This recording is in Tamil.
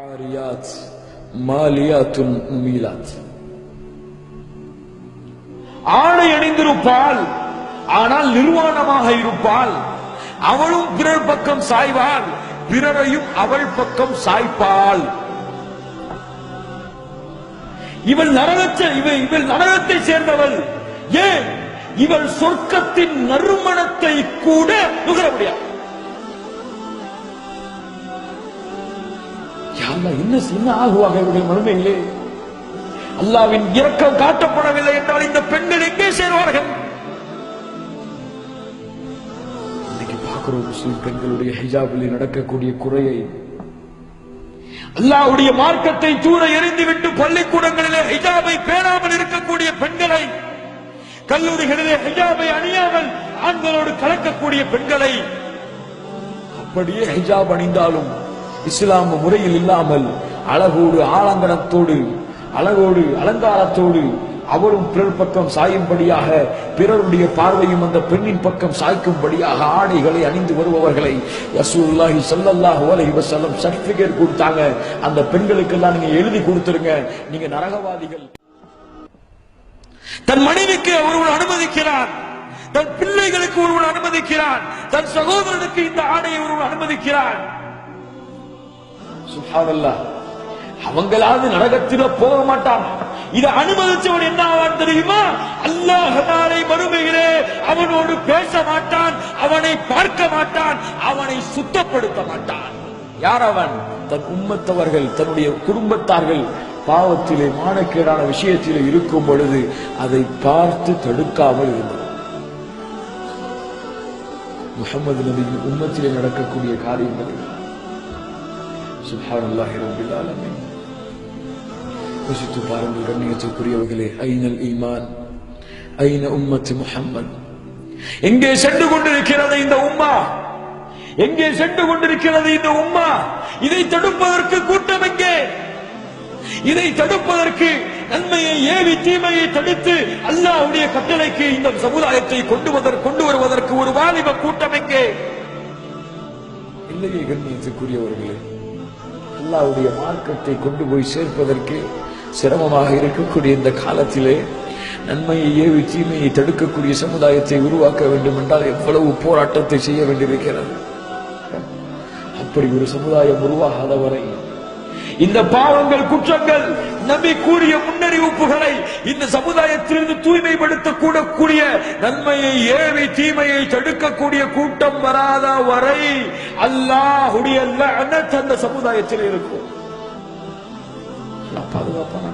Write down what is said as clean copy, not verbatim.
ஆரியாத் மாலியாத்துன் மீலாத். ஆடை அணிந்திருப்பாள், ஆனால் நிர்வாணமாக இருப்பாள். அவளும் பிறர் பக்கம் சாய்வாள், பிறரையும் அவள் பக்கம் சாய்ப்பாள். இவள் நரகத்தை சேர்ந்தவள். ஏன்? இவள் சொர்க்கத்தின் நறுமணத்தை கூட நுகர முடியாது. என்ன ஆகுவாங்க இவர்கள் மறுமையிலே? அல்லாவின் இரக்கம் காட்டப்படவில்லை என்றால் இந்த பெண்கள் எங்கே சேர்வார்கள்? இன்னைக்கு பார்க்கிறோம் முஸ்லிம் பெண்களுடைய ஹிஜாபில் நடக்கக்கூடிய குறையை. அல்லாஹ்வுடைய மார்க்கத்தை தூர எறிந்துவிட்டு பள்ளிக்கூடங்களிலே ஹிஜாபை பேணாமல் இருக்கக்கூடிய பெண்களை, கல்லூரிகளிலே ஹிஜாபை அணியாமல் ஆண்களோடு கலக்கக்கூடிய பெண்களை, அப்படியே ஹிஜாப் அணிந்தாலும் இஸ்லாம் முறையில் இல்லாமல் அழகோடு ஆலங்கனத்தோடு அழகோடு அலங்காரத்தோடு அவரும் பிறர் பக்கம் சாயும்படியாக, பிறருடைய பார்வையும் அந்த பெண்ணின் பக்கம் சாய்க்கும்படியாக ஆடைகளை அணிந்து வருபவர்களை ரசூலுல்லாஹி ஸல்லல்லாஹு அலைஹி வஸல்லம் சர்டிபிகேட் கொடுத்தாங்க. அந்த பெண்களுக்கெல்லாம் நீங்க எழுதி கொடுத்துருங்க, நீங்க நரகவாதிகள். தன் மனைவிக்கு ஒருவன் அனுமதிக்கிறான், தன் பிள்ளைகளுக்கு ஒருவன் அனுமதிக்கிறான், தன் சகோதரனுக்கு இந்த ஆடையை ஒருவன் அனுமதிக்கிறான். சுப்ஹானல்லாஹ். அவங்களாவது நரகத்தில போக மாட்டான். இதை அனுமதிச்சவன் என்ன ஆவான் தெரியுமா? அல்லாஹ் நாளை மறுமையிலே அவனோடு பேச மாட்டான், அவனை பார்க்க மாட்டான், அவனை சுத்தப்படுத்த மாட்டான். யார் அவன்? தன் உம்மத்தவர்கள், தன்னுடைய குடும்பத்தார்கள் பாவத்திலே மானக்கேடான விஷயத்திலே இருக்கும் பொழுது அதை பார்த்து தடுக்காமல் இருந்தது. முஹம்மது நபியின் உம்மத்திலே நடக்கக்கூடிய காரியங்கள். சுப்ஹானல்லாஹி ரப்பில் ஆலமீன். யோசித்து பாருங்கள் கண்ணியத்துக்குரியவர்களே, ஐனல் ஈமான், ஐன உம்மத்து முஹம்மத். எங்கே சென்று கொண்டிருக்கிறது இந்த உம்மா? எங்கே சென்று கொண்டிருக்கிறது இந்த உம்மா? இதை தடுப்பதற்கு கூட்டம் எங்கே? இதை தடுப்பதற்கு, நன்மையை ஏவி தீமையை தடுத்து அல்லாஹ்வுடைய கட்டளைக்கு இந்த சமுதாயத்தை கொண்டு வருவதற்கு ஒரு வாலிப கூட்டம் எங்கே? இல்லையே கண்ணியத்துக்குரியவர்களே. அல்லாஹ்வுடைய மார்க்கத்தை கொண்டு போய் சேர்ப்பதற்கு சிரமமாக இருக்கக்கூடிய இந்த காலத்திலே நன்மையை ஏவி தீமையை தடுக்கக்கூடிய சமுதாயத்தை உருவாக்க வேண்டும் என்றால் எவ்வளவு போராட்டத்தை செய்ய வேண்டியிருக்கிறது. அப்படி ஒரு சமுதாயம் உருவாகாத வரை இந்த பாவங்கள், குற்றங்கள், நபி கூறிய முன்னறிவிப்புகளை இந்த சமுதாயத்திலிருந்து தூய்மைப்படுத்த கூடக்கூடிய, நன்மையை ஏவி தீமையை தடுக்கக்கூடிய கூட்டம் வராத வரை அல்லாஹ்வுடைய லஅனத் அந்த சமுதாயத்தில் இருக்கும். பாதுகாப்பான